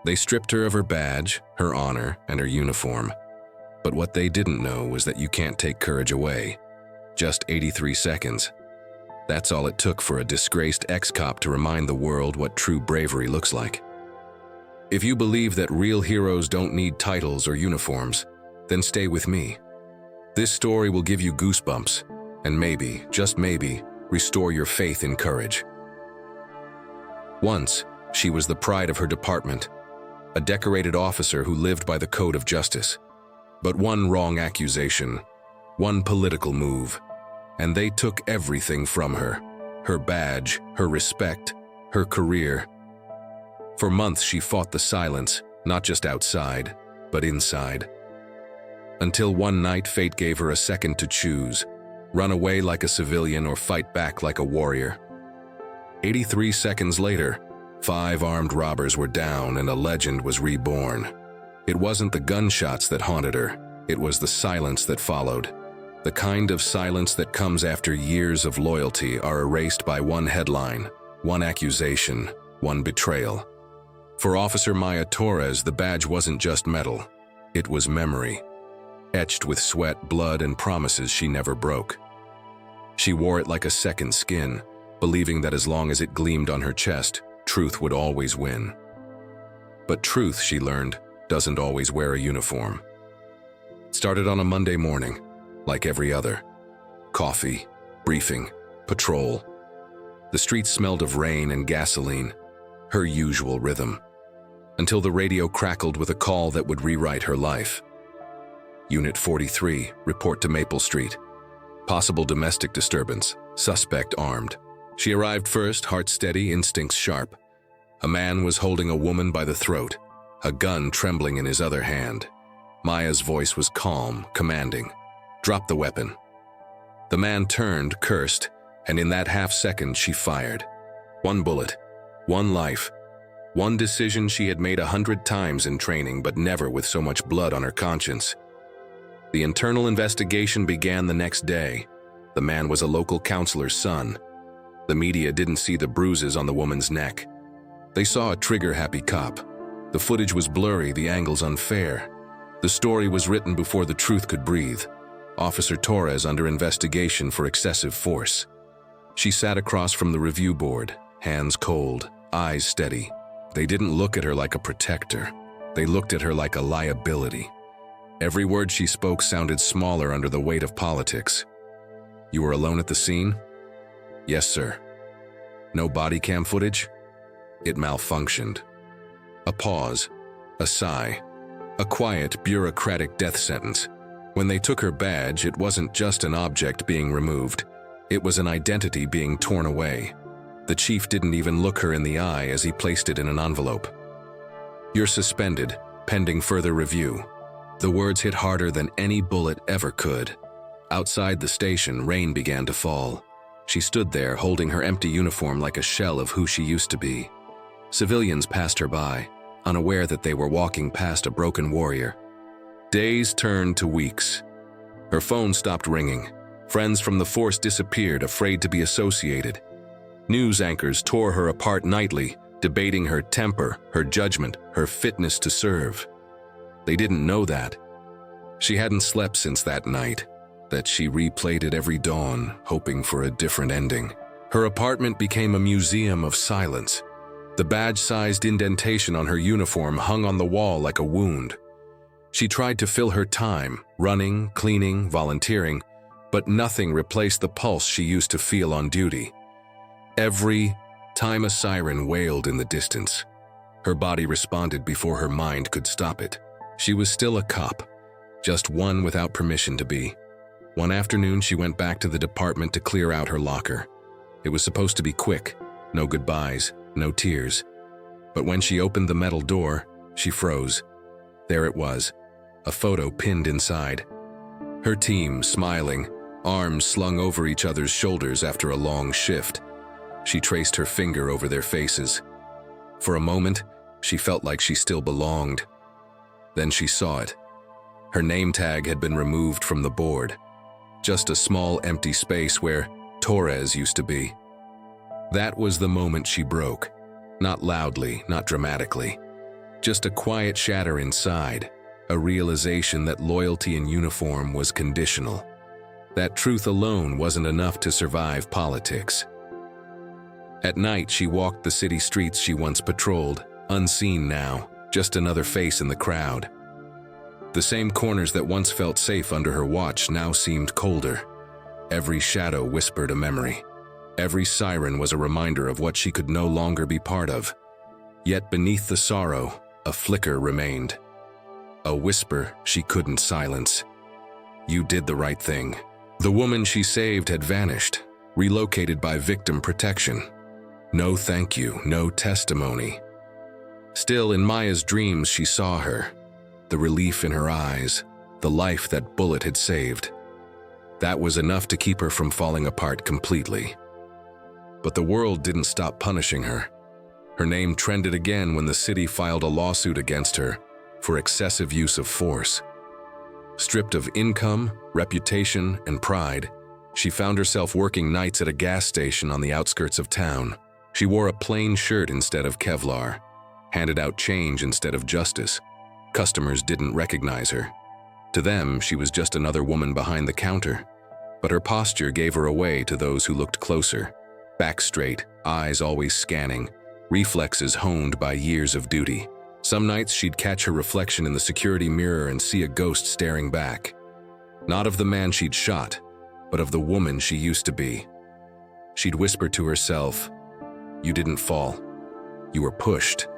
They stripped her of her badge, her honor, and her uniform. But what they didn't know was that you can't take courage away. Just 83 seconds. That's all it took for a disgraced ex-cop to remind the world what true bravery looks like. If you believe that real heroes don't need titles or uniforms, then stay with me. This story will give you goosebumps, and maybe, just maybe, restore your faith in courage. Once, she was the pride of her department, a decorated officer who lived by the code of justice. But one wrong accusation, one political move, and they took everything from her: her badge, her respect, her career. For months she fought the silence, not just outside, but inside. Until one night fate gave her a second to choose: run away like a civilian or fight back like a warrior. 83 seconds later, 5 armed robbers were down and a legend was reborn. It wasn't the gunshots that haunted her, it was the silence that followed. The kind of silence that comes after years of loyalty are erased by one headline, one accusation, one betrayal. For Officer Maya Torres, the badge wasn't just metal, it was memory, etched with sweat, blood, and promises she never broke. She wore it like a second skin, believing that as long as it gleamed on her chest, truth would always win. But truth, she learned, doesn't always wear a uniform. It started on a Monday morning, like every other. Coffee, briefing, patrol. The streets smelled of rain and gasoline, her usual rhythm, until the radio crackled with a call that would rewrite her life. Unit 43, report to Maple Street. Possible domestic disturbance, suspect armed. She arrived first, heart steady, instincts sharp. A man was holding a woman by the throat, a gun trembling in his other hand. Maya's voice was calm, commanding. Drop the weapon. The man turned, cursed, and in that half-second she fired. One bullet, one life, one decision she had made 100 times in training, but never with so much blood on her conscience. The internal investigation began the next day. The man was a local counselor's son. The media didn't see the bruises on the woman's neck. They saw a trigger-happy cop. The footage was blurry, the angles unfair. The story was written before the truth could breathe. Officer Torres under investigation for excessive force. She sat across from the review board, hands cold, eyes steady. They didn't look at her like a protector. They looked at her like a liability. Every word she spoke sounded smaller under the weight of politics. You were alone at the scene? Yes, sir. No body cam footage? It malfunctioned. A pause, a sigh, a quiet, bureaucratic death sentence. When they took her badge, it wasn't just an object being removed. It was an identity being torn away. The chief didn't even look her in the eye as he placed it in an envelope. You're suspended, pending further review. The words hit harder than any bullet ever could. Outside the station, rain began to fall. She stood there, holding her empty uniform like a shell of who she used to be. Civilians passed her by, unaware that they were walking past a broken warrior. Days turned to weeks. Her phone stopped ringing. Friends from the force disappeared, afraid to be associated. News anchors tore her apart nightly, debating her temper, her judgment, her fitness to serve. They didn't know that. She hadn't slept since that night, that she replayed it every dawn, hoping for a different ending. Her apartment became a museum of silence. The badge-sized indentation on her uniform hung on the wall like a wound. She tried to fill her time, running, cleaning, volunteering, but nothing replaced the pulse she used to feel on duty. Every time a siren wailed in the distance, her body responded before her mind could stop it. She was still a cop, just one without permission to be. One afternoon, she went back to the department to clear out her locker. It was supposed to be quick, no goodbyes, no tears. But when she opened the metal door, she froze. There it was, a photo pinned inside. Her team, smiling, arms slung over each other's shoulders after a long shift. She traced her finger over their faces. For a moment, she felt like she still belonged. Then she saw it. Her name tag had been removed from the board. Just a small empty space where Torres used to be. That was the moment she broke. Not loudly, not dramatically. Just a quiet shatter inside, a realization that loyalty in uniform was conditional. That truth alone wasn't enough to survive politics. At night, she walked the city streets she once patrolled, unseen now, just another face in the crowd. The same corners that once felt safe under her watch now seemed colder. Every shadow whispered a memory. Every siren was a reminder of what she could no longer be part of. Yet beneath the sorrow, a flicker remained. A whisper she couldn't silence. You did the right thing. The woman she saved had vanished, relocated by victim protection. No thank you, no testimony. Still, in Maya's dreams, she saw her. The relief in her eyes, the life that bullet had saved. That was enough to keep her from falling apart completely. But the world didn't stop punishing her. Her name trended again when the city filed a lawsuit against her for excessive use of force. Stripped of income, reputation, and pride, she found herself working nights at a gas station on the outskirts of town. She wore a plain shirt instead of Kevlar, handed out change instead of justice. Customers didn't recognize her. To them, she was just another woman behind the counter. But her posture gave her away to those who looked closer. Back straight, eyes always scanning, reflexes honed by years of duty. Some nights she'd catch her reflection in the security mirror and see a ghost staring back. Not of the man she'd shot, but of the woman she used to be. She'd whisper to herself, "You didn't fall. You were pushed."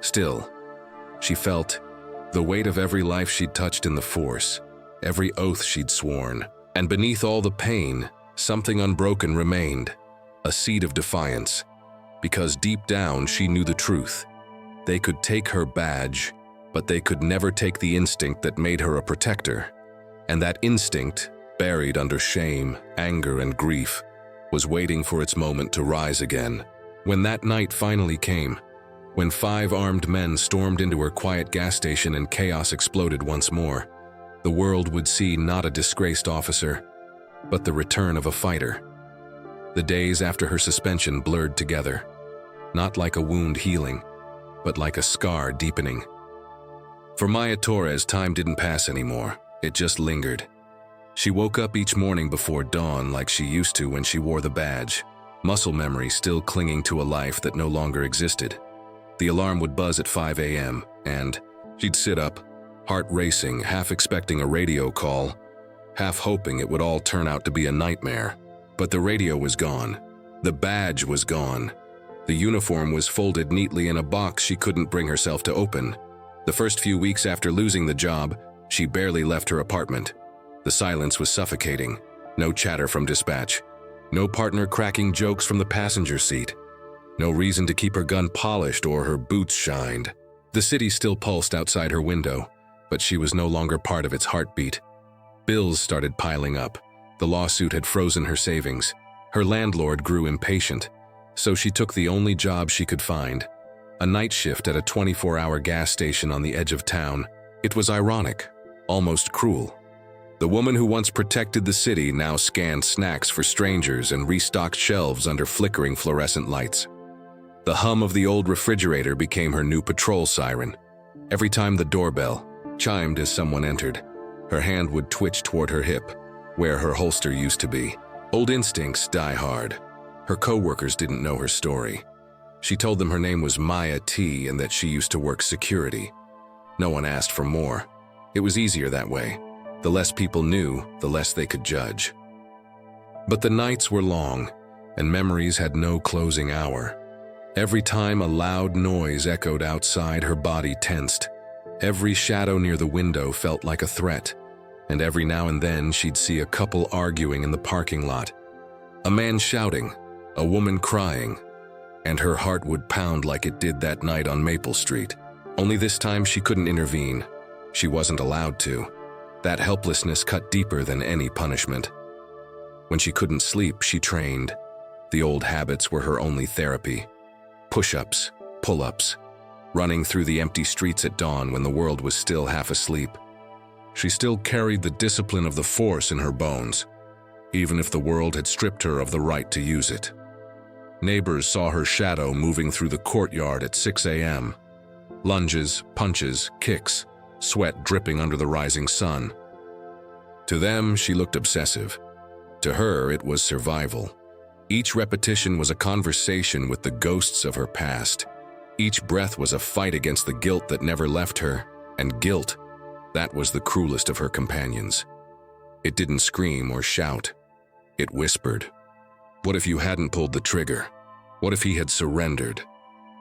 Still, she felt the weight of every life she'd touched in the force, every oath she'd sworn, and beneath all the pain, something unbroken remained, a seed of defiance. Because deep down she knew the truth. They could take her badge, but they could never take the instinct that made her a protector. And that instinct, buried under shame, anger, and grief, was waiting for its moment to rise again. When that night finally came, when 5 armed men stormed into her quiet gas station and chaos exploded once more, the world would see not a disgraced officer, but the return of a fighter. The days after her suspension blurred together, not like a wound healing, but like a scar deepening. For Maya Torres, time didn't pass anymore, it just lingered. She woke up each morning before dawn like she used to when she wore the badge, muscle memory still clinging to a life that no longer existed. The alarm would buzz at 5 a.m., and she'd sit up, heart racing, half expecting a radio call, half hoping it would all turn out to be a nightmare. But the radio was gone. The badge was gone. The uniform was folded neatly in a box she couldn't bring herself to open. The first few weeks after losing the job, she barely left her apartment. The silence was suffocating. No chatter from dispatch. No partner cracking jokes from the passenger seat. No reason to keep her gun polished or her boots shined. The city still pulsed outside her window, but she was no longer part of its heartbeat. Bills started piling up. The lawsuit had frozen her savings. Her landlord grew impatient, so she took the only job she could find, a night shift at a 24-hour gas station on the edge of town. It was ironic, almost cruel. The woman who once protected the city now scanned snacks for strangers and restocked shelves under flickering fluorescent lights. The hum of the old refrigerator became her new patrol siren. Every time the doorbell chimed as someone entered, her hand would twitch toward her hip, where her holster used to be. Old instincts die hard. Her co-workers didn't know her story. She told them her name was Maya T and that she used to work security. No one asked for more. It was easier that way. The less people knew, the less they could judge. But the nights were long, and memories had no closing hour. Every time a loud noise echoed outside, her body tensed. Every shadow near the window felt like a threat, and every now and then she'd see a couple arguing in the parking lot. A man shouting, a woman crying, and her heart would pound like it did that night on Maple Street. Only this time she couldn't intervene. She wasn't allowed to. That helplessness cut deeper than any punishment. When she couldn't sleep, she trained. The old habits were her only therapy. Push-ups, pull-ups, running through the empty streets at dawn when the world was still half asleep. She still carried the discipline of the force in her bones, even if the world had stripped her of the right to use it. Neighbors saw her shadow moving through the courtyard at 6 a.m. Lunges, punches, kicks, sweat dripping under the rising sun. To them, she looked obsessive. To her, it was survival. Each repetition was a conversation with the ghosts of her past. Each breath was a fight against the guilt that never left her, and guilt, that was the cruelest of her companions. It didn't scream or shout. It whispered. What if you hadn't pulled the trigger? What if he had surrendered?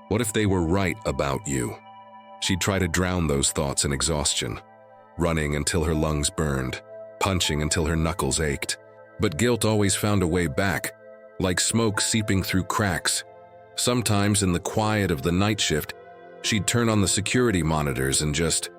What if they were right about you? She'd try to drown those thoughts in exhaustion, running until her lungs burned, punching until her knuckles ached. But guilt always found a way back, like smoke seeping through cracks. Sometimes in the quiet of the night shift, she'd turn on the security monitors and just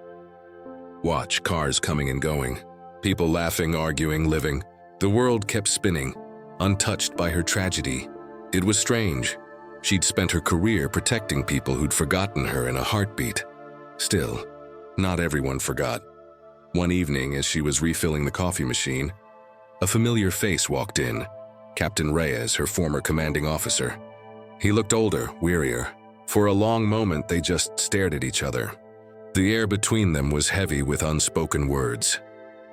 watch cars coming and going, people laughing, arguing, living. The world kept spinning, untouched by her tragedy. It was strange. She'd spent her career protecting people who'd forgotten her in a heartbeat. Still, not everyone forgot. One evening, as she was refilling the coffee machine, a familiar face walked in, Captain Reyes, her former commanding officer. He looked older, wearier. For a long moment, they just stared at each other. The air between them was heavy with unspoken words.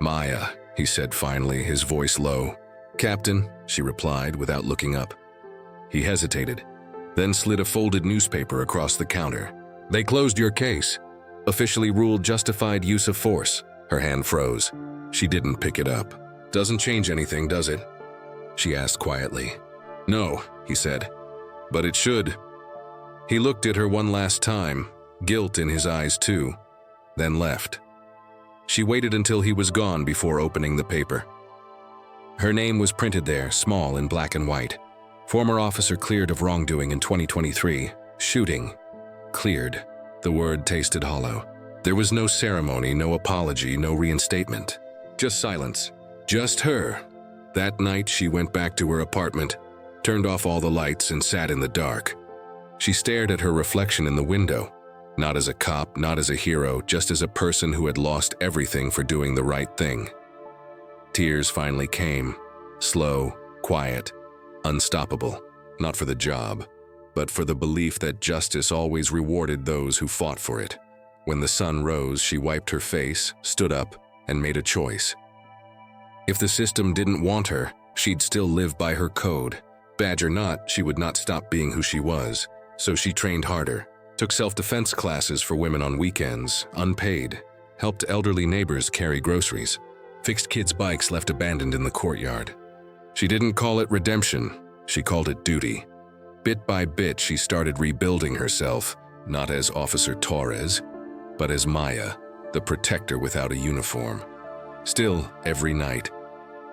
"Maya," he said finally, his voice low. "Captain," she replied without looking up. He hesitated, then slid a folded newspaper across the counter. "They closed your case. Officially ruled justified use of force." Her hand froze. She didn't pick it up. "Doesn't change anything, does it?" she asked quietly. "No," he said, "but it should." He looked at her one last time, guilt in his eyes too, then left. She waited until he was gone before opening the paper. Her name was printed there, small in black and white. Former officer cleared of wrongdoing in 2023. Shooting. Cleared. The word tasted hollow. There was no ceremony, no apology, no reinstatement. Just silence. Just her. That night, she went back to her apartment, turned off all the lights, and sat in the dark. She stared at her reflection in the window, not as a cop, not as a hero, just as a person who had lost everything for doing the right thing. Tears finally came, slow, quiet, unstoppable, not for the job, but for the belief that justice always rewarded those who fought for it. When the sun rose, she wiped her face, stood up, and made a choice. If the system didn't want her, she'd still live by her code. Badge or not, she would not stop being who she was. So she trained harder, took self-defense classes for women on weekends, unpaid, helped elderly neighbors carry groceries, fixed kids' bikes left abandoned in the courtyard. She didn't call it redemption, she called it duty. Bit by bit, she started rebuilding herself, not as Officer Torres, but as Maya, the protector without a uniform. Still, every night,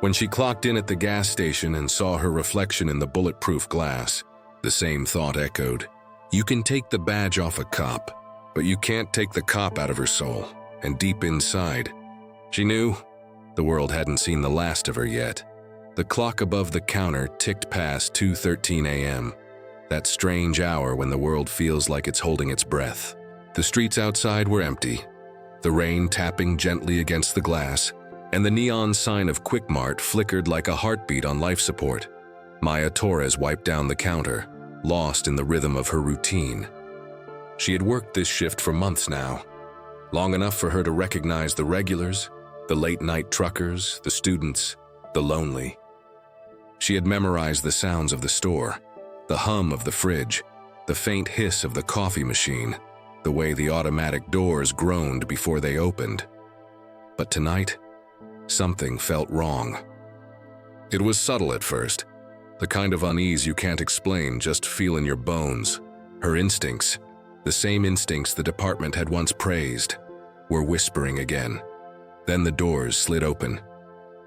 when she clocked in at the gas station and saw her reflection in the bulletproof glass, the same thought echoed. You can take the badge off a cop, but you can't take the cop out of her soul. And deep inside, she knew the world hadn't seen the last of her yet. The clock above the counter ticked past 2:13 a.m., that strange hour when the world feels like it's holding its breath. The streets outside were empty, the rain tapping gently against the glass, and the neon sign of Quick Mart flickered like a heartbeat on life support. Maya Torres wiped down the counter, lost in the rhythm of her routine. She had worked this shift for months now, long enough for her to recognize the regulars, the late-night truckers, the students, the lonely. She had memorized the sounds of the store, the hum of the fridge, the faint hiss of the coffee machine, the way the automatic doors groaned before they opened. But tonight, something felt wrong. It was subtle at first, the kind of unease you can't explain, just feel in your bones. Her instincts, the same instincts the department had once praised, were whispering again. Then the doors slid open.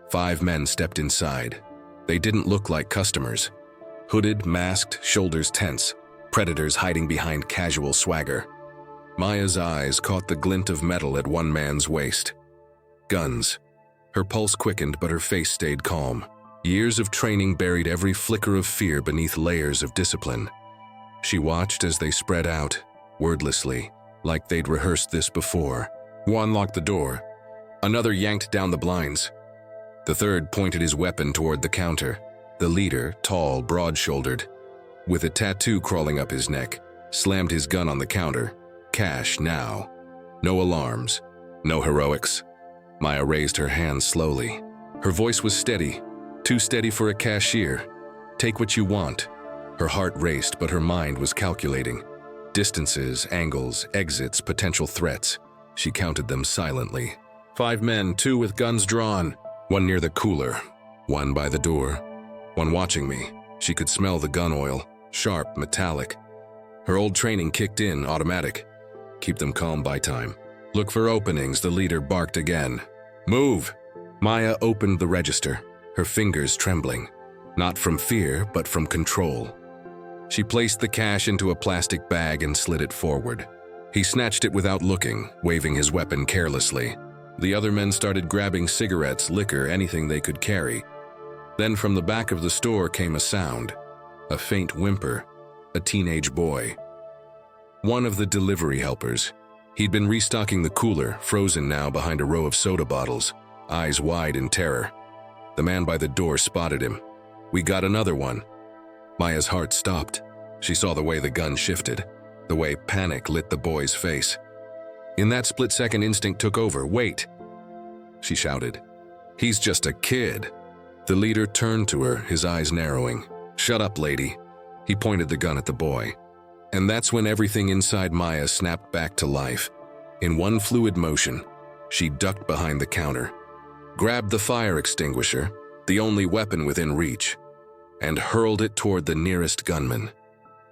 5 men stepped inside. They didn't look like customers. Hooded, masked, shoulders tense, predators hiding behind casual swagger. Maya's eyes caught the glint of metal at one man's waist. Guns. Her pulse quickened, but her face stayed calm. Years of training buried every flicker of fear beneath layers of discipline. She watched as they spread out, wordlessly, like they'd rehearsed this before. One locked the door. Another yanked down the blinds. The third pointed his weapon toward the counter. The leader, tall, broad-shouldered, with a tattoo crawling up his neck, slammed his gun on the counter, cash now. No alarms, no heroics. Maya raised her hands slowly. Her voice was steady, too steady for a cashier. Take what you want. Her heart raced, but her mind was calculating. Distances, angles, exits, potential threats. She counted them silently. 5 men, 2 with guns drawn. 1 near the cooler, 1 by the door, 1 watching me. She could smell the gun oil, sharp, metallic. Her old training kicked in, automatic. Keep them calm by time. Look for openings, the leader barked again. Move! Maya opened the register, her fingers trembling. Not from fear, but from control. She placed the cash into a plastic bag and slid it forward. He snatched it without looking, waving his weapon carelessly. The other men started grabbing cigarettes, liquor, anything they could carry. Then from the back of the store came a sound. A faint whimper. A teenage boy. One of the delivery helpers. He'd been restocking the cooler, frozen now behind a row of soda bottles, eyes wide in terror. The man by the door spotted him. We got another one. Maya's heart stopped. She saw the way the gun shifted, the way panic lit the boy's face. In that split-second, instinct took over. Wait, she shouted. He's just a kid. The leader turned to her, his eyes narrowing. Shut up, lady. He pointed the gun at the boy. And that's when everything inside Maya snapped back to life. In one fluid motion, she ducked behind the counter, grabbed the fire extinguisher, the only weapon within reach, and hurled it toward the nearest gunman.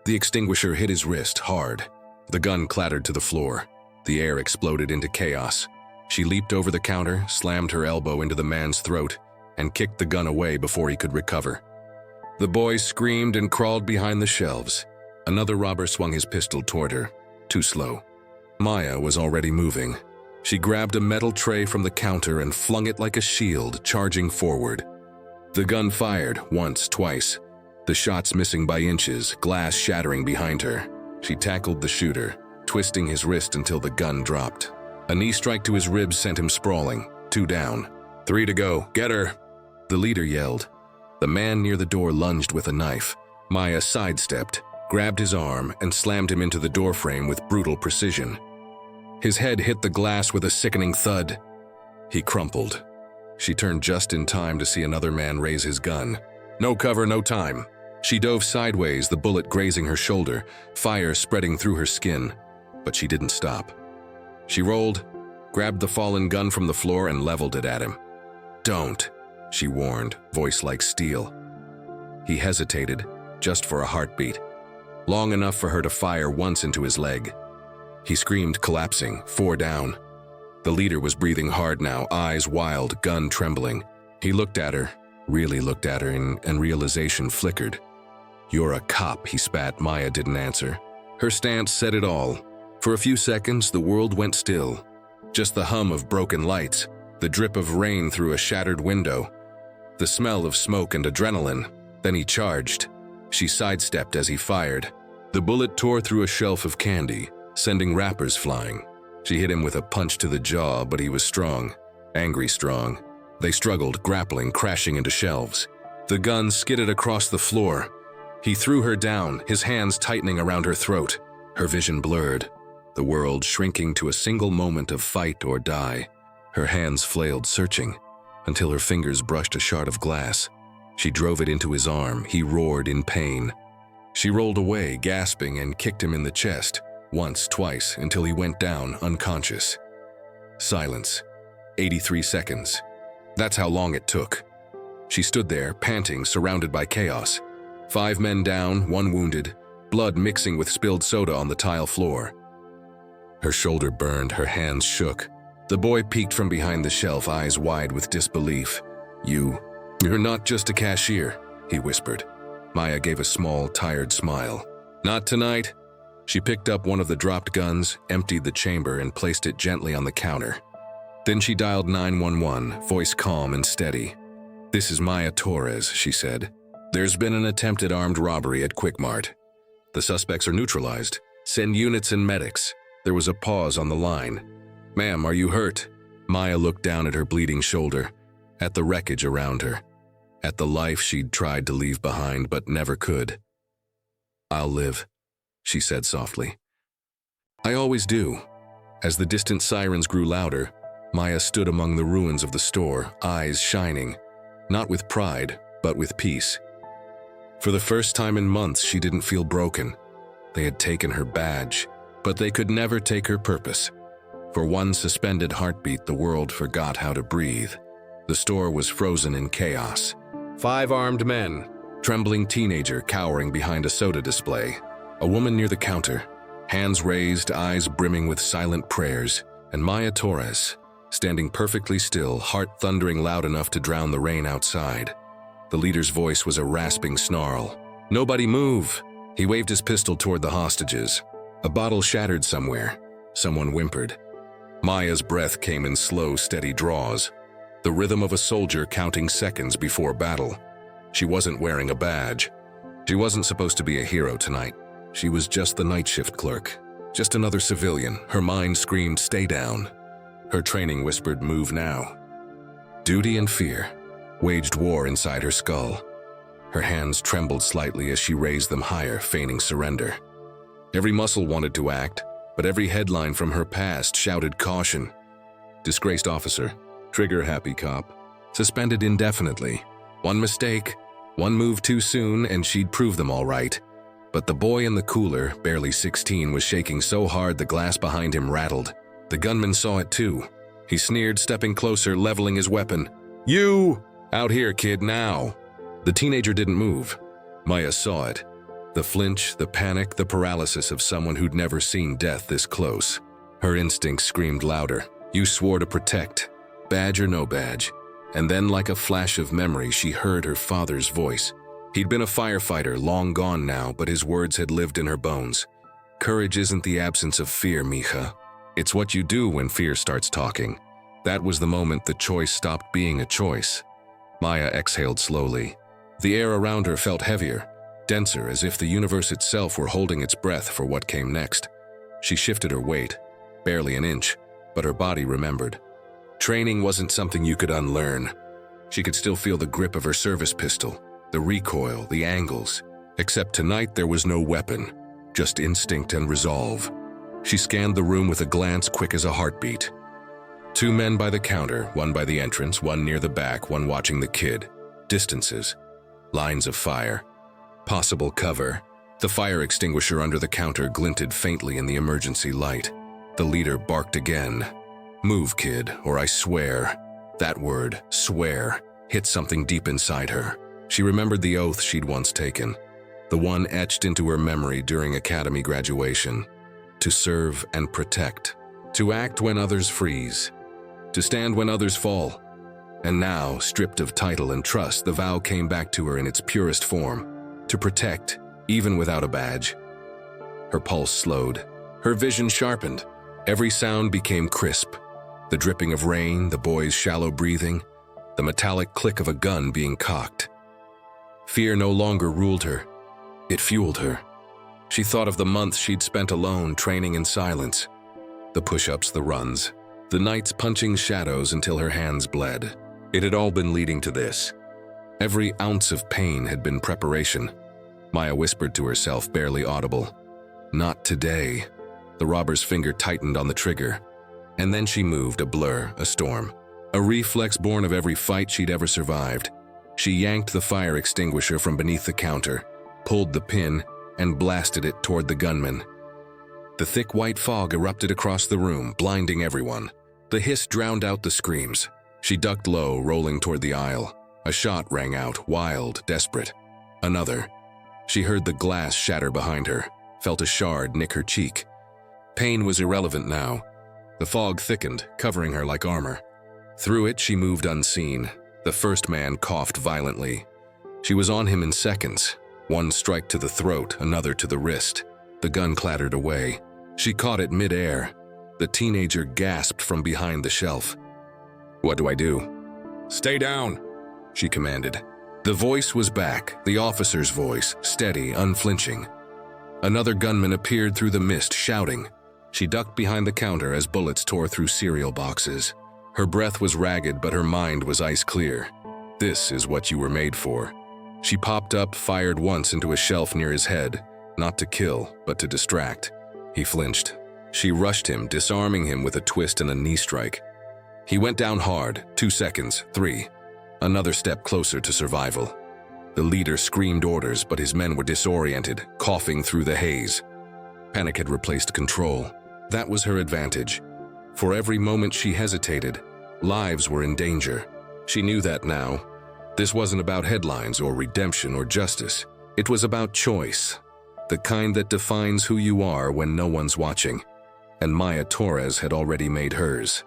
The extinguisher hit his wrist hard. The gun clattered to the floor. The air exploded into chaos. She leaped over the counter, slammed her elbow into the man's throat, and kicked the gun away before he could recover. The boy screamed and crawled behind the shelves. Another robber swung his pistol toward her. Too slow. Maya was already moving. She grabbed a metal tray from the counter and flung it like a shield, charging forward. The gun fired once, twice. The shots missing by inches, glass shattering behind her. She tackled the shooter, twisting his wrist until the gun dropped. A knee strike to his ribs sent him sprawling. 2 down. 3 to go. Get her! The leader yelled. The man near the door lunged with a knife. Maya sidestepped, grabbed his arm, and slammed him into the doorframe with brutal precision. His head hit the glass with a sickening thud. He crumpled. She turned just in time to see another man raise his gun. No cover, no time. She dove sideways, the bullet grazing her shoulder, fire spreading through her skin. But she didn't stop. She rolled, grabbed the fallen gun from the floor, and leveled it at him. Don't, she warned, voice like steel. He hesitated, just for a heartbeat, long enough for her to fire once into his leg. He screamed, collapsing, 4 down. The leader was breathing hard now, eyes wild, gun trembling. He looked at her, really looked at her, and realization flickered. You're a cop, he spat. Maya didn't answer. Her stance said it all. For a few seconds, the world went still. Just the hum of broken lights, the drip of rain through a shattered window, the smell of smoke and adrenaline. Then he charged. She sidestepped as he fired. The bullet tore through a shelf of candy, sending wrappers flying. She hit him with a punch to the jaw, but he was strong, angry strong. They struggled, grappling, crashing into shelves. The gun skidded across the floor. He threw her down, his hands tightening around her throat. Her vision blurred, the world shrinking to a single moment of fight or die. Her hands flailed, searching, until her fingers brushed a shard of glass. She drove it into his arm. He roared in pain. She rolled away, gasping, and kicked him in the chest, once, twice, until he went down, unconscious. Silence. 83 seconds. That's how long it took. She stood there, panting, surrounded by chaos. 5 men down, 1 wounded, blood mixing with spilled soda on the tile floor. Her shoulder burned, her hands shook. The boy peeked from behind the shelf, eyes wide with disbelief. You're not just a cashier, he whispered. Maya gave a small, tired smile. Not tonight. She picked up one of the dropped guns, emptied the chamber, and placed it gently on the counter. Then she dialed 911, voice calm and steady. This is Maya Torres, she said. There's been an attempted armed robbery at Quick Mart. The suspects are neutralized. Send units and medics. There was a pause on the line. Ma'am, are you hurt? Maya looked down at her bleeding shoulder, at the wreckage around her, at the life she'd tried to leave behind but never could. I'll live, she said softly. I always do. As the distant sirens grew louder, Maya stood among the ruins of the store, eyes shining, not with pride, but with peace. For the first time in months, she didn't feel broken. They had taken her badge, but they could never take her purpose. For one suspended heartbeat, the world forgot how to breathe. The store was frozen in chaos. 5 armed men, trembling teenager cowering behind a soda display, a woman near the counter, hands raised, eyes brimming with silent prayers, and Maya Torres, standing perfectly still, heart thundering loud enough to drown the rain outside. The leader's voice was a rasping snarl. "Nobody move!" He waved his pistol toward the hostages. A bottle shattered somewhere. Someone whimpered. Maya's breath came in slow, steady draws, the rhythm of a soldier counting seconds before battle. She wasn't wearing a badge. She wasn't supposed to be a hero tonight. She was just the night shift clerk, just another civilian. Her mind screamed, "Stay down." Her training whispered, "Move now." Duty and fear waged war inside her skull. Her hands trembled slightly as she raised them higher, feigning surrender. Every muscle wanted to act, but every headline from her past shouted caution. Disgraced officer, trigger-happy cop, suspended indefinitely. One mistake, one move too soon, and she'd prove them all right. But the boy in the cooler, barely 16, was shaking so hard the glass behind him rattled. The gunman saw it too. He sneered, stepping closer, leveling his weapon. "You! Out here, kid, now!" The teenager didn't move. Maya saw it. The flinch, the panic, the paralysis of someone who'd never seen death this close. Her instincts screamed louder. "You swore to protect, badge or no badge." And then, like a flash of memory, she heard her father's voice. He'd been a firefighter, long gone now, but his words had lived in her bones. "Courage isn't the absence of fear, mija. It's what you do when fear starts talking." That was the moment the choice stopped being a choice. Maya exhaled slowly. The air around her felt heavier, denser, as if the universe itself were holding its breath for what came next. She shifted her weight, barely an inch, but her body remembered. Training wasn't something you could unlearn. She could still feel the grip of her service pistol, the recoil, the angles. Except tonight there was no weapon, just instinct and resolve. She scanned the room with a glance quick as a heartbeat. 2 men by the counter, one by the entrance, one near the back, one watching the kid. Distances. Lines of fire. Possible cover. The fire extinguisher under the counter glinted faintly in the emergency light. The leader barked again. "Move, kid, or I swear." That word, swear, hit something deep inside her. She remembered the oath she'd once taken, the one etched into her memory during academy graduation. To serve and protect. To act when others freeze. To stand when others fall. And now, stripped of title and trust, the vow came back to her in its purest form. To protect, even without a badge. Her pulse slowed. Her vision sharpened. Every sound became crisp. The dripping of rain, the boy's shallow breathing, the metallic click of a gun being cocked. Fear no longer ruled her. It fueled her. She thought of the months she'd spent alone, training in silence. The push-ups, the runs, the nights punching shadows until her hands bled. It had all been leading to this. Every ounce of pain had been preparation. Maya whispered to herself, barely audible. "Not today." The robber's finger tightened on the trigger. And then she moved, a blur, a storm. A reflex born of every fight she'd ever survived. She yanked the fire extinguisher from beneath the counter, pulled the pin, and blasted it toward the gunman. The thick white fog erupted across the room, blinding everyone. The hiss drowned out the screams. She ducked low, rolling toward the aisle. A shot rang out, wild, desperate. Another. She heard the glass shatter behind her, felt a shard nick her cheek. Pain was irrelevant now. The fog thickened, covering her like armor. Through it, she moved unseen. The first man coughed violently. She was on him in seconds. One strike to the throat, another to the wrist. The gun clattered away. She caught it mid-air. The teenager gasped from behind the shelf. "What do I do?" "Stay down," she commanded. The voice was back, the officer's voice, steady, unflinching. Another gunman appeared through the mist, shouting. She ducked behind the counter as bullets tore through cereal boxes. Her breath was ragged, but her mind was ice clear. This is what you were made for. She popped up, fired once into a shelf near his head, not to kill, but to distract. He flinched. She rushed him, disarming him with a twist and a knee strike. He went down hard, 2 seconds, 3. Another step closer to survival. The leader screamed orders, but his men were disoriented, coughing through the haze. Panic had replaced control. That was her advantage. For every moment she hesitated, lives were in danger. She knew that now. This wasn't about headlines or redemption or justice. It was about choice, the kind that defines who you are when no one's watching. And Maya Torres had already made hers.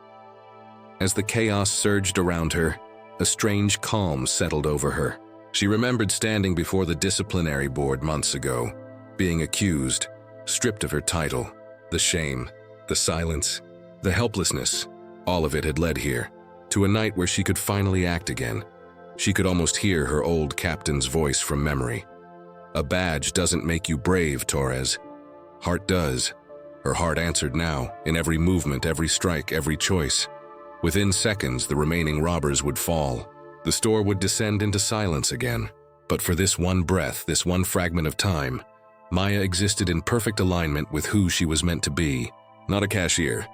As the chaos surged around her, a strange calm settled over her. She remembered standing before the disciplinary board months ago, being accused, stripped of her title. The shame, the silence, the helplessness, all of it had led here, to a night where she could finally act again. She could almost hear her old captain's voice from memory. A badge doesn't make you brave, Torres. Heart does. Her heart answered now, in every movement, every strike, every choice. Within seconds, the remaining robbers would fall. The store would descend into silence again. But for this one breath, this one fragment of time, Maya existed in perfect alignment with who she was meant to be. Not a cashier,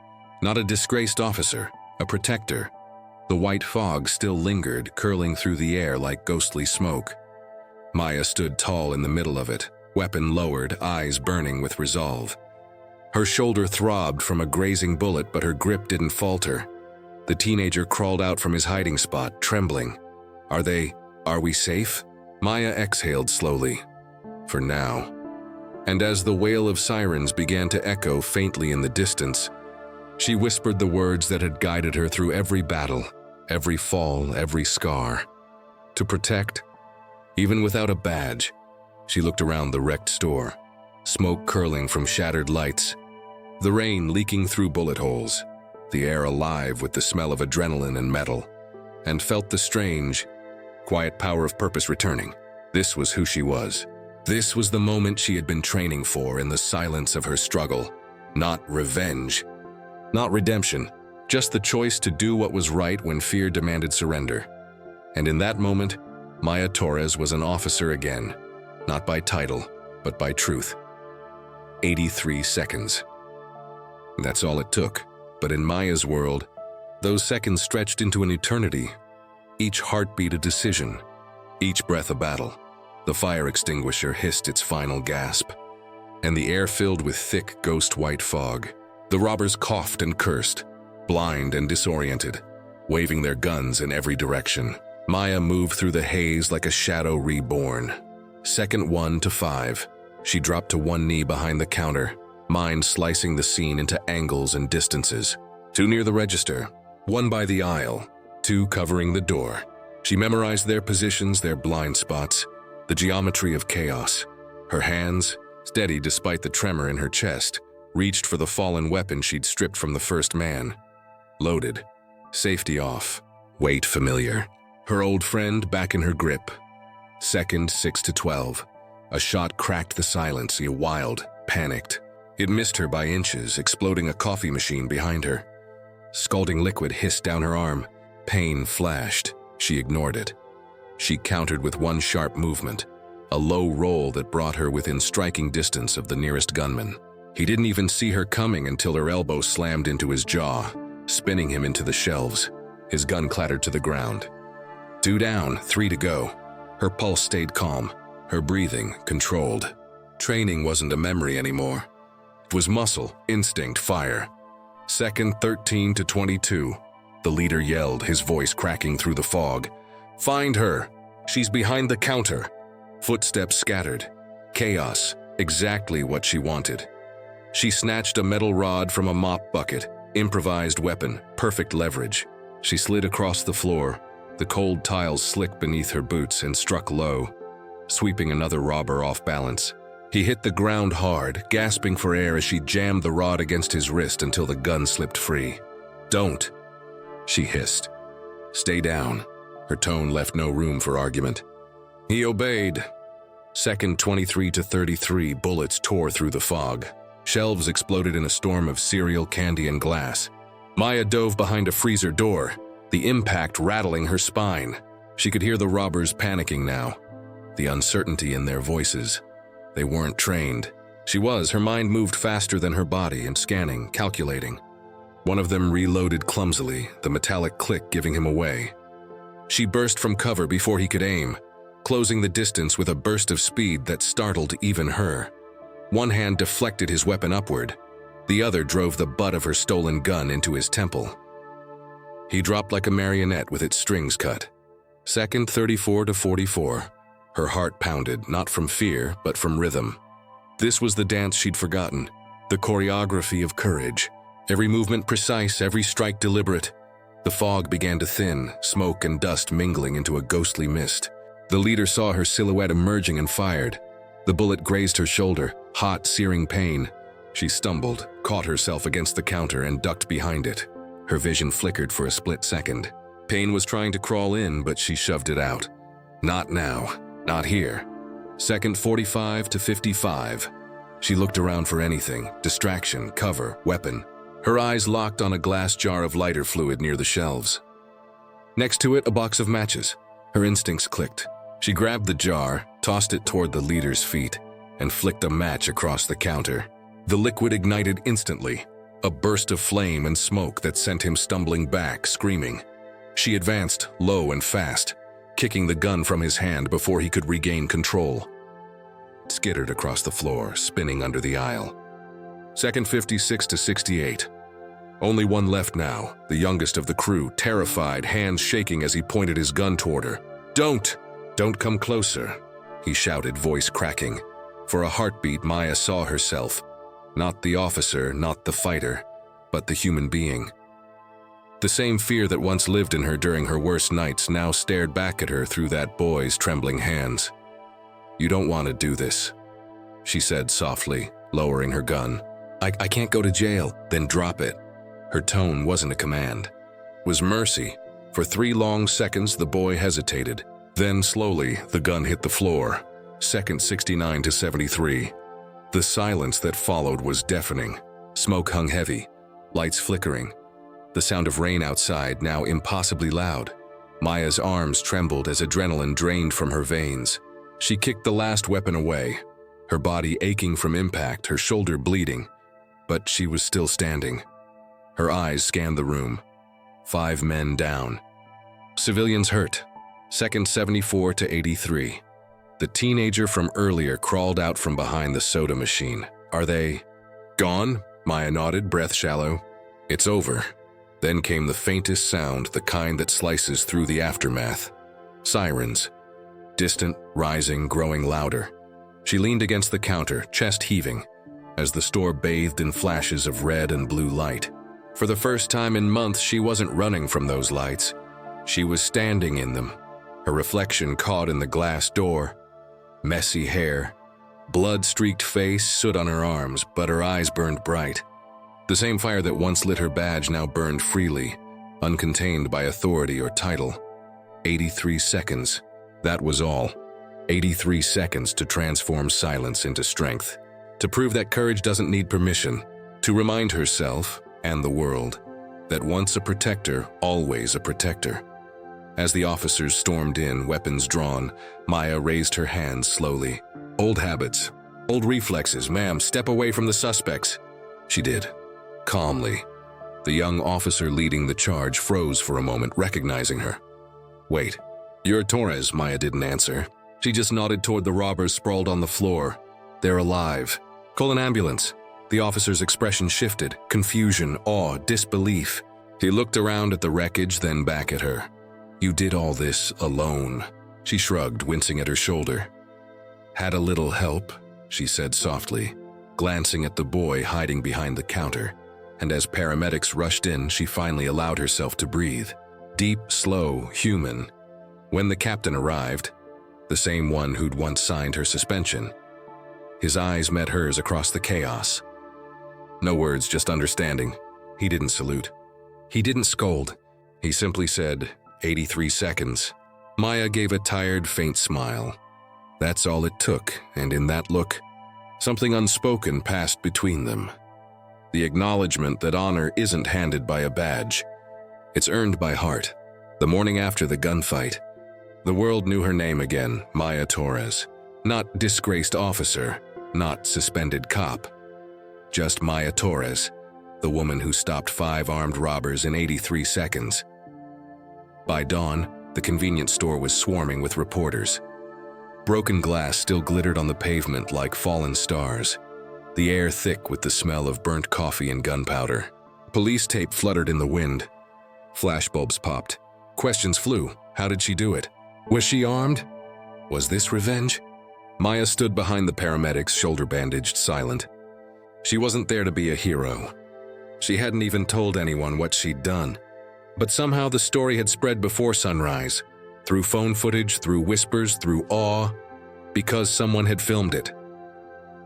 not a disgraced officer, a protector. The white fog still lingered, curling through the air like ghostly smoke. Maya stood tall in the middle of it, weapon lowered, eyes burning with resolve. Her shoulder throbbed from a grazing bullet, but her grip didn't falter. The teenager crawled out from his hiding spot, trembling. Are we safe? Maya exhaled slowly. For now. And as the wail of sirens began to echo faintly in the distance, she whispered the words that had guided her through every battle, every fall, every scar. To protect, even without a badge. She looked around the wrecked store, smoke curling from shattered lights, the rain leaking through bullet holes, the air alive with the smell of adrenaline and metal, and felt the strange, quiet power of purpose returning. This was who she was. This was the moment she had been training for in the silence of her struggle. Not revenge, not redemption, just the choice to do what was right when fear demanded surrender. And in that moment, Maya Torres was an officer again, not by title, but by truth. 83 seconds. That's all it took. But in Maya's world, those seconds stretched into an eternity. Each heartbeat a decision, each breath a battle. The fire extinguisher hissed its final gasp, and the air filled with thick, ghost-white fog. The robbers coughed and cursed, blind and disoriented, waving their guns in every direction. Maya moved through the haze like a shadow reborn. Second 1 to 5, she dropped to one knee behind the counter, mind slicing the scene into angles and distances. 2 near the register, 1 by the aisle, 2 covering the door. She memorized their positions, their blind spots, the geometry of chaos. Her hands, steady despite the tremor in her chest, reached for the fallen weapon she'd stripped from the first man. Loaded, safety off, weight familiar. Her old friend back in her grip. Second 6 to 12. A shot cracked the silence, wild, panicked. It missed her by inches, exploding a coffee machine behind her. Scalding liquid hissed down her arm. Pain flashed. She ignored it. She countered with one sharp movement, a low roll that brought her within striking distance of the nearest gunman. He didn't even see her coming until her elbow slammed into his jaw, spinning him into the shelves. His gun clattered to the ground. 2 down, 3 to go. Her pulse stayed calm, her breathing controlled. Training wasn't a memory anymore. It was muscle, instinct, fire. Second 13 to 22. The leader yelled, his voice cracking through the fog. Find her! She's behind the counter. Footsteps scattered. Chaos, exactly what she wanted. She snatched a metal rod from a mop bucket, improvised weapon, perfect leverage. She slid across the floor, the cold tiles slick beneath her boots, and struck low, sweeping another robber off balance. He hit the ground hard, gasping for air as she jammed the rod against his wrist until the gun slipped free. Don't, she hissed. Stay down. Her tone left no room for argument. He obeyed. Second 23 to 33, bullets tore through the fog. Shelves exploded in a storm of cereal, candy, and glass. Maya dove behind a freezer door, the impact rattling her spine. She could hear the robbers panicking now, the uncertainty in their voices. They weren't trained. Her mind moved faster than her body and scanning, calculating. One of them reloaded clumsily, the metallic click giving him away. She burst from cover before he could aim, closing the distance with a burst of speed that startled even her. One hand deflected his weapon upward. The other drove the butt of her stolen gun into his temple. He dropped like a marionette with its strings cut. Second 34 to 44. Her heart pounded, not from fear, but from rhythm. This was the dance she'd forgotten, the choreography of courage. Every movement precise, every strike deliberate. The fog began to thin, smoke and dust mingling into a ghostly mist. The leader saw her silhouette emerging and fired. The bullet grazed her shoulder, hot, searing pain. She stumbled, caught herself against the counter and ducked behind it. Her vision flickered for a split second. Pain was trying to crawl in, but she shoved it out. Not now, not here. Second 45 to 55. She looked around for anything, distraction, cover, weapon. Her eyes locked on a glass jar of lighter fluid near the shelves. Next to it, a box of matches. Her instincts clicked. She grabbed the jar, tossed it toward the leader's feet, and flicked a match across the counter. The liquid ignited instantly, a burst of flame and smoke that sent him stumbling back, screaming. She advanced, low and fast, kicking the gun from his hand before he could regain control. It skittered across the floor, spinning under the aisle. Second 56 to 68. Only one left now, the youngest of the crew, terrified, hands shaking as he pointed his gun toward her. Don't come closer, he shouted, voice cracking. For a heartbeat, Maya saw herself. Not the officer, not the fighter, but the human being. The same fear that once lived in her during her worst nights now stared back at her through that boy's trembling hands. "You don't want to do this," she said softly, lowering her gun. I can't go to jail." "Then drop it." Her tone wasn't a command. It was mercy. For 3 long seconds, the boy hesitated. Then, slowly, the gun hit the floor. Second 69 to 73. The silence that followed was deafening. Smoke hung heavy, lights flickering. The sound of rain outside, now impossibly loud. Maya's arms trembled as adrenaline drained from her veins. She kicked the last weapon away, her body aching from impact, her shoulder bleeding. But she was still standing. Her eyes scanned the room. 5 men down. Civilians hurt. Second 74 to 83. The teenager from earlier crawled out from behind the soda machine. "Are they gone?" Maya nodded, breath shallow. "It's over." Then came the faintest sound, the kind that slices through the aftermath. Sirens. Distant, rising, growing louder. She leaned against the counter, chest heaving, as the store bathed in flashes of red and blue light. For the first time in months, she wasn't running from those lights. She was standing in them, her reflection caught in the glass door. Messy hair, blood-streaked face stood on her arms, but her eyes burned bright. The same fire that once lit her badge now burned freely, uncontained by authority or title. 83 seconds. That was all. 83 seconds to transform silence into strength. To prove that courage doesn't need permission. To remind herself, and the world, that once a protector, always a protector. As the officers stormed in, weapons drawn, Maya raised her hands slowly. "Old habits, old reflexes, ma'am, step away from the suspects." She did, calmly. The young officer leading the charge froze for a moment, recognizing her. "Wait, you're Torres," Maya didn't answer. She just nodded toward the robbers sprawled on the floor. "They're alive. Call an ambulance." The officer's expression shifted, confusion, awe, disbelief. He looked around at the wreckage, then back at her. "You did all this alone." She shrugged, wincing at her shoulder. "Had a little help," she said softly, glancing at the boy hiding behind the counter. And as paramedics rushed in, she finally allowed herself to breathe. Deep, slow, human. When the captain arrived, the same one who'd once signed her suspension, his eyes met hers across the chaos. No words, just understanding. He didn't salute. He didn't scold. He simply said, 83 seconds. Maya gave a tired, faint smile. That's all it took, and in that look, something unspoken passed between them. The acknowledgement that honor isn't handed by a badge. It's earned by heart. The morning after the gunfight, the world knew her name again, Maya Torres. Not disgraced officer, not suspended cop. Just Maya Torres, the woman who stopped 5 armed robbers in 83 seconds. By dawn, the convenience store was swarming with reporters. Broken glass still glittered on the pavement like fallen stars, the air thick with the smell of burnt coffee and gunpowder. Police tape fluttered in the wind. Flashbulbs popped. Questions flew. How did she do it? Was she armed? Was this revenge? Maya stood behind the paramedics, shoulder bandaged, silent. She wasn't there to be a hero. She hadn't even told anyone what she'd done. But somehow the story had spread before sunrise, through phone footage, through whispers, through awe, because someone had filmed it.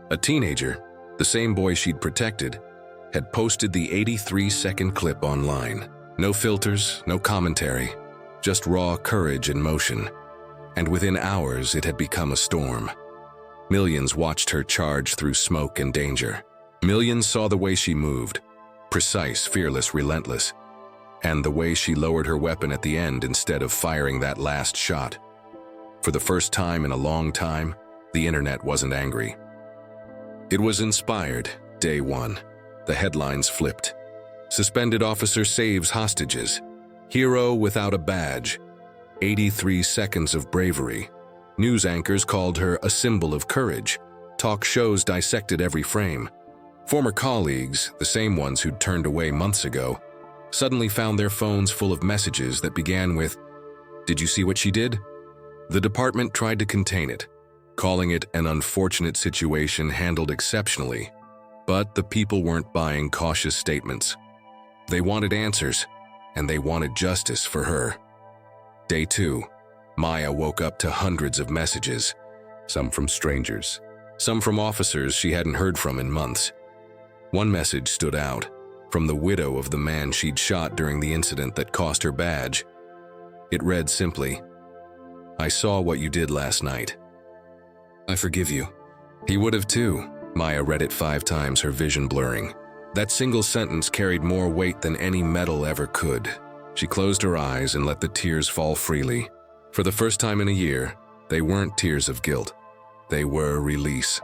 A teenager, the same boy she'd protected, had posted the 83-second clip online. No filters, no commentary, just raw courage in motion. And within hours, it had become a storm. Millions watched her charge through smoke and danger. Millions saw the way she moved, precise, fearless, relentless, and the way she lowered her weapon at the end instead of firing that last shot. For the first time in a long time, the internet wasn't angry. It was inspired. Day 1. The headlines flipped. Suspended officer saves hostages. Hero without a badge. 83 seconds of bravery. News anchors called her a symbol of courage. Talk shows dissected every frame. Former colleagues, the same ones who'd turned away months ago, suddenly found their phones full of messages that began with, "Did you see what she did?" The department tried to contain it, calling it an unfortunate situation handled exceptionally. But the people weren't buying cautious statements. They wanted answers, and they wanted justice for her. Day 2. Maya woke up to hundreds of messages, some from strangers, some from officers she hadn't heard from in months. One message stood out, from the widow of the man she'd shot during the incident that cost her badge. It read simply, "I saw what you did last night. I forgive you." He would have too. Maya read it 5 times, her vision blurring. That single sentence carried more weight than any medal ever could. She closed her eyes and let the tears fall freely. For the first time in a year, they weren't tears of guilt. They were release.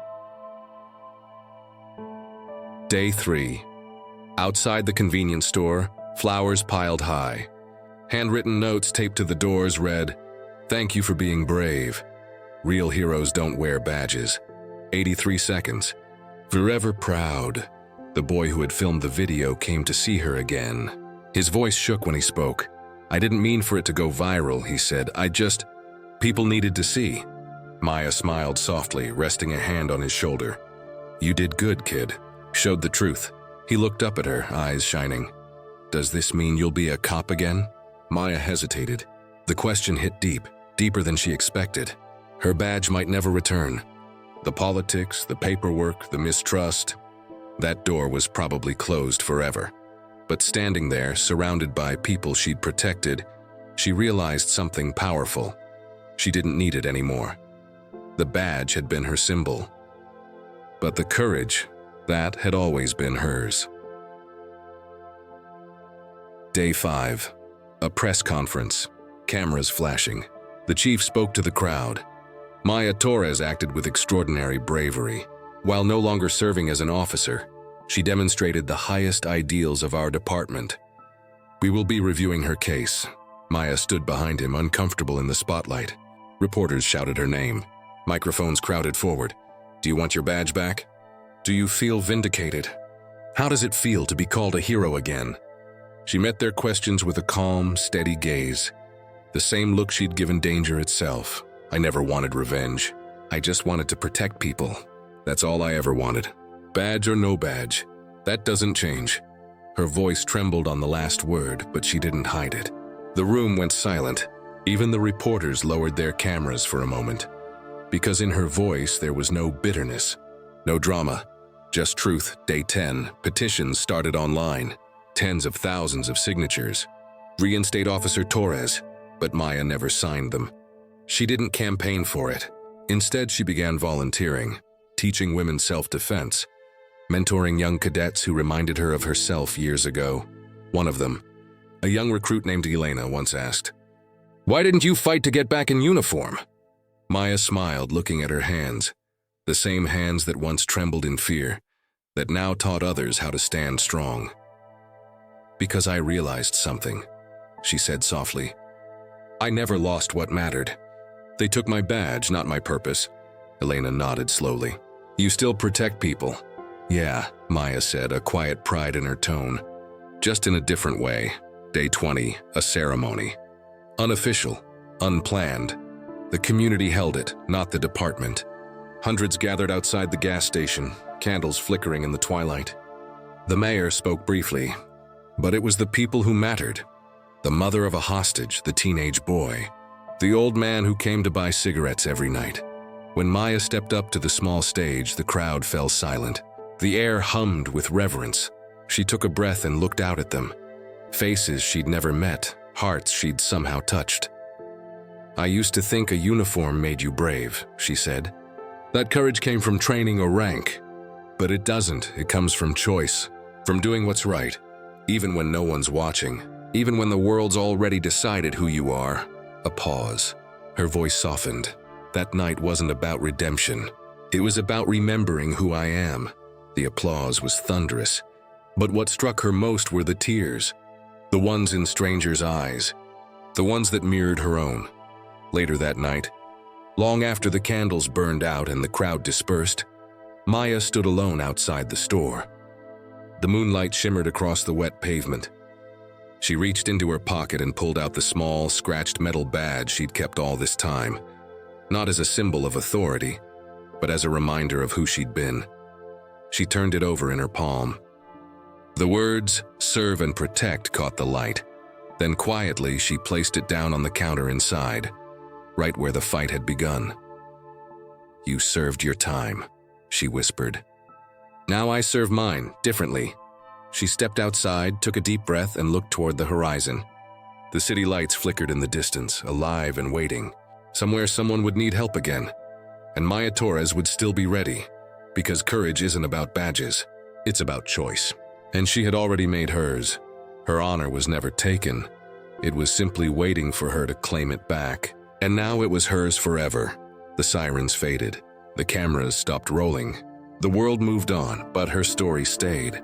Day 3. Outside the convenience store, flowers piled high. Handwritten notes taped to the doors read, "Thank you for being brave. Real heroes don't wear badges." 83 seconds. Forever proud. The boy who had filmed the video came to see her again. His voice shook when he spoke. "I didn't mean for it to go viral," he said. People needed to see." Maya smiled softly, resting a hand on his shoulder. "You did good, kid. Showed the truth." He looked up at her, eyes shining. "Does this mean you'll be a cop again?" Maya hesitated. The question hit deep, deeper than she expected. Her badge might never return. The politics, the paperwork, the mistrust, that door was probably closed forever. But standing there, surrounded by people she'd protected, she realized something powerful. She didn't need it anymore. The badge had been her symbol. But the courage, that had always been hers. Day 5. A press conference. Cameras flashing. The chief spoke to the crowd. Maya Torres acted with extraordinary bravery. While no longer serving as an officer, she demonstrated the highest ideals of our department. "We will be reviewing her case." Maya stood behind him, uncomfortable in the spotlight. Reporters shouted her name. Microphones crowded forward. "Do you want your badge back? Do you feel vindicated? How does it feel to be called a hero again?" She met their questions with a calm, steady gaze. The same look she'd given danger itself. "I never wanted revenge. I just wanted to protect people. That's all I ever wanted. Badge or no badge, that doesn't change." Her voice trembled on the last word, but she didn't hide it. The room went silent. Even the reporters lowered their cameras for a moment. Because in her voice there was no bitterness, no drama, just truth. Day 10, petitions started online. Tens of thousands of signatures. Reinstate Officer Torres, but Maya never signed them. She didn't campaign for it. Instead, she began volunteering, teaching women self-defense, mentoring young cadets who reminded her of herself years ago. One of them, a young recruit named Elena, once asked, "Why didn't you fight to get back in uniform?" Maya smiled, looking at her hands. The same hands that once trembled in fear, that now taught others how to stand strong. "Because I realized something," she said softly. "I never lost what mattered. They took my badge, not my purpose." Elena nodded slowly. "You still protect people." "Yeah," Maya said, a quiet pride in her tone. "Just in a different way. Day 20, a ceremony. Unofficial, unplanned. The community held it, not the department. Hundreds gathered outside the gas station, candles flickering in the twilight. The mayor spoke briefly, but it was the people who mattered. The mother of a hostage, the teenage boy, the old man who came to buy cigarettes every night. When Maya stepped up to the small stage, the crowd fell silent. The air hummed with reverence. She took a breath and looked out at them. Faces she'd never met, hearts she'd somehow touched. "I used to think a uniform made you brave," she said. "That courage came from training or rank. But it doesn't. It comes from choice, from doing what's right, even when no one's watching, even when the world's already decided who you are." A pause. Her voice softened. That night wasn't about redemption. It was about remembering who I am. The applause was thunderous. But what struck her most were the tears. The ones in strangers' eyes. The ones that mirrored her own. Later that night, long after the candles burned out and the crowd dispersed, Maya stood alone outside the store. The moonlight shimmered across the wet pavement. She reached into her pocket and pulled out the small, scratched metal badge she'd kept all this time, not as a symbol of authority, but as a reminder of who she'd been. She turned it over in her palm. The words, "serve and protect," caught the light. Then quietly, she placed it down on the counter inside, right where the fight had begun. "You served your time," she whispered. "Now I serve mine, differently." She stepped outside, took a deep breath, and looked toward the horizon. The city lights flickered in the distance, alive and waiting. Somewhere someone would need help again, and Maya Torres would still be ready, because courage isn't about badges, it's about choice. And she had already made hers. Her honor was never taken. It was simply waiting for her to claim it back. And now it was hers forever. The sirens faded. The cameras stopped rolling. The world moved on, but her story stayed.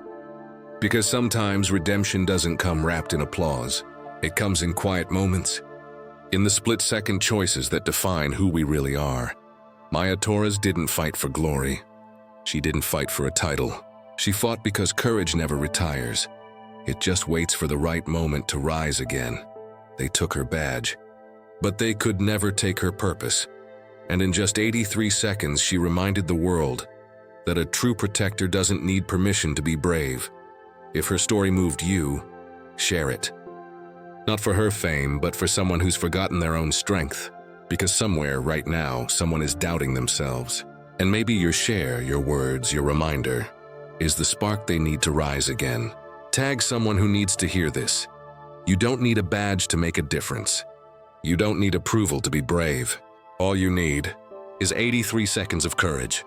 Because sometimes redemption doesn't come wrapped in applause. It comes in quiet moments, in the split-second choices that define who we really are. Maya Torres didn't fight for glory. She didn't fight for a title. She fought because courage never retires. It just waits for the right moment to rise again. They took her badge, but they could never take her purpose. And in just 83 seconds, she reminded the world that a true protector doesn't need permission to be brave. If her story moved you, share it. Not for her fame, but for someone who's forgotten their own strength. Because somewhere, right now, someone is doubting themselves. And maybe your share, your words, your reminder, is the spark they need to rise again. Tag someone who needs to hear this. You don't need a badge to make a difference. You don't need approval to be brave. All you need is 83 seconds of courage.